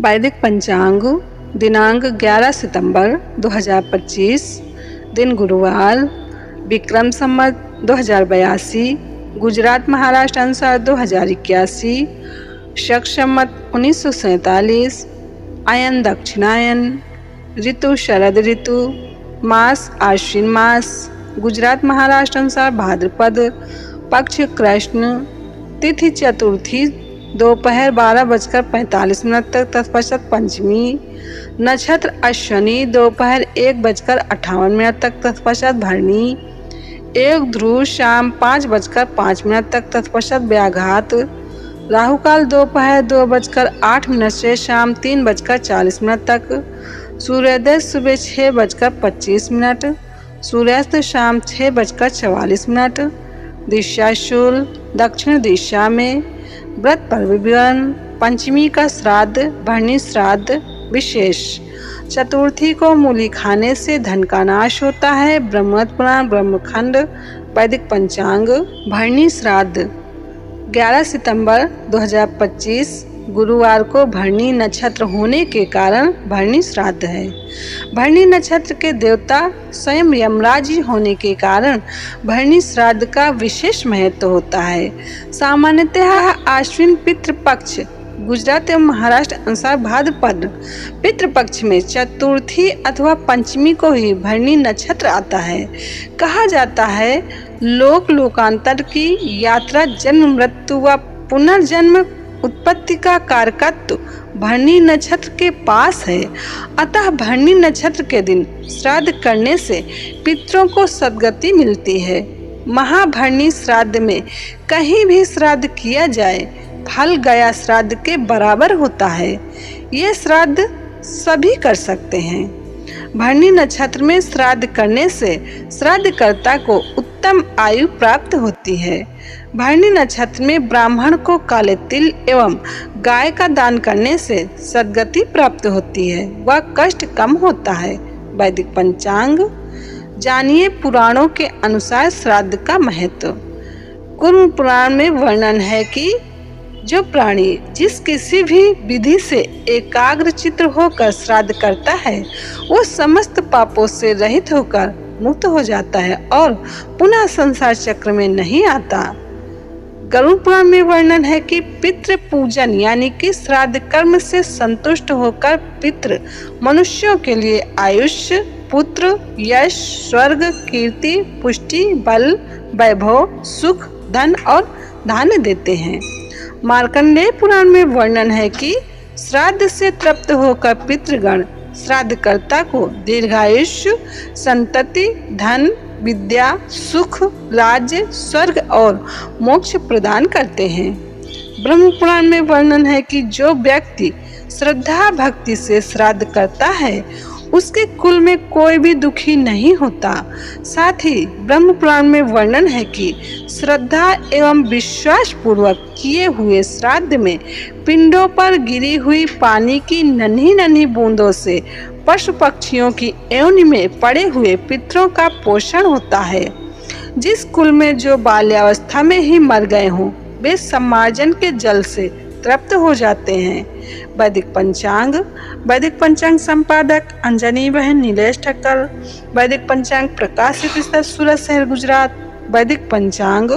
वैदिक पंचांग दिनांक 11 सितंबर 2025, दिन गुरुवार, विक्रम संवत 2082, गुजरात महाराष्ट्र अनुसार 2081, शक संवत 1947, आयन दक्षिणायन, ऋतु शरद ऋतु, मास आश्विन मास, गुजरात महाराष्ट्र अनुसार भाद्रपद, पक्ष कृष्ण, तिथि चतुर्थी दोपहर 12:45 तक तत्पश्चात पंचमी, नक्षत्र अश्विनी दोपहर 1:58 तक तत्पश्चात भरणी, एक ध्रुव शाम 5:05 तक तत्पश्चात व्याघात, राहुकाल दोपहर 2:08 से शाम 3:40 तक, सूर्योदय सुबह 6:25, सूर्यास्त शाम 6:44, दिशा शूल दक्षिण दिशा में, व्रत पर्व विवरण, पंचमी का श्राद्ध, भरणी श्राद्ध विशेष, चतुर्थी को मूली खाने से धन का नाश होता है। ब्रह्मोत्तर पुराण ब्रह्मखंड वैदिक पंचांग, भरणी श्राद्ध 11 सितंबर 2025 गुरुवार को भरणी नक्षत्र होने के कारण भरणी श्राद्ध है। भरणी नक्षत्र के देवता स्वयं यमराज जी होने के कारण भरणी श्राद्ध का विशेष महत्व होता है। सामान्यतः आश्विन पितृपक्ष गुजरात एवं महाराष्ट्र अनुसार भाद्रपद पितृपक्ष में चतुर्थी अथवा पंचमी को ही भरणी नक्षत्र आता है। कहा जाता है लोक लोकांतर की यात्रा जन्म मृत्यु व पुनर्जन्म उत्पत्ति का कारकत्व भरणी नक्षत्र के पास है। अतः भरणी नक्षत्र के दिन श्राद्ध करने से पितरों को सद्गति मिलती है। महाभरणी श्राद्ध में कहीं भी श्राद्ध किया जाए फल गया श्राद्ध के बराबर होता है। ये श्राद्ध सभी कर सकते हैं। भरणी नक्षत्र में श्राद्ध करने से श्राद्धकर्ता को उत्तम आयु प्राप्त होती है। भरणी नक्षत्र में ब्राह्मण को काले तिल एवं गाय का दान करने से सद्गति प्राप्त होती है व कष्ट कम होता है। वैदिक पंचांग जानिए पुराणों के अनुसार श्राद्ध का महत्व। कुर्म पुराण में वर्णन है कि जो प्राणी जिस किसी भी विधि से एकाग्रचित्त होकर श्राद्ध करता है वो समस्त पापों से रहित होकर मुक्त हो जाता है और पुनः संसार चक्र में नहीं आता। गरुड़ पुराण में वर्णन है कि पितृ पूजन यानी कि श्राद्ध कर्म से संतुष्ट होकर पितृ मनुष्यों के लिए आयुष्य, पुत्र, यश, स्वर्ग, कीर्ति, पुष्टि, बल, वैभव, सुख, धन और धान्य देते हैं। मार्कंडेय पुराण में वर्णन है कि श्राद्ध से तृप्त होकर पितृगण श्राद्धकर्ता को दीर्घायुष्य, संतति, धन, विद्या, सुख, राज्य, स्वर्ग और मोक्ष प्रदान करते हैं। ब्रह्म पुराण में वर्णन है कि जो व्यक्ति श्रद्धा भक्ति से श्राद्ध करता है उसके कुल में कोई भी दुखी नहीं होता। साथ ही ब्रह्म पुराण में वर्णन है कि श्रद्धा एवं विश्वास पूर्वक किए हुए श्राद्ध में पिंडों पर गिरी हुई पानी की नन्ही नन्ही बूंदों से पशु पक्षियों की योनि में पड़े हुए पितरों का पोषण होता है। जिस कुल में जो बाल्यावस्था में ही मर गए हों वे सम्मार्जन के जल से तृप्त हो जाते हैं। वैदिक पंचांग संपादक अंजनी बहन नीलेश ठक्कर। वैदिक पंचांग प्रकाशित स्थल सूरत शहर गुजरात। वैदिक पंचांग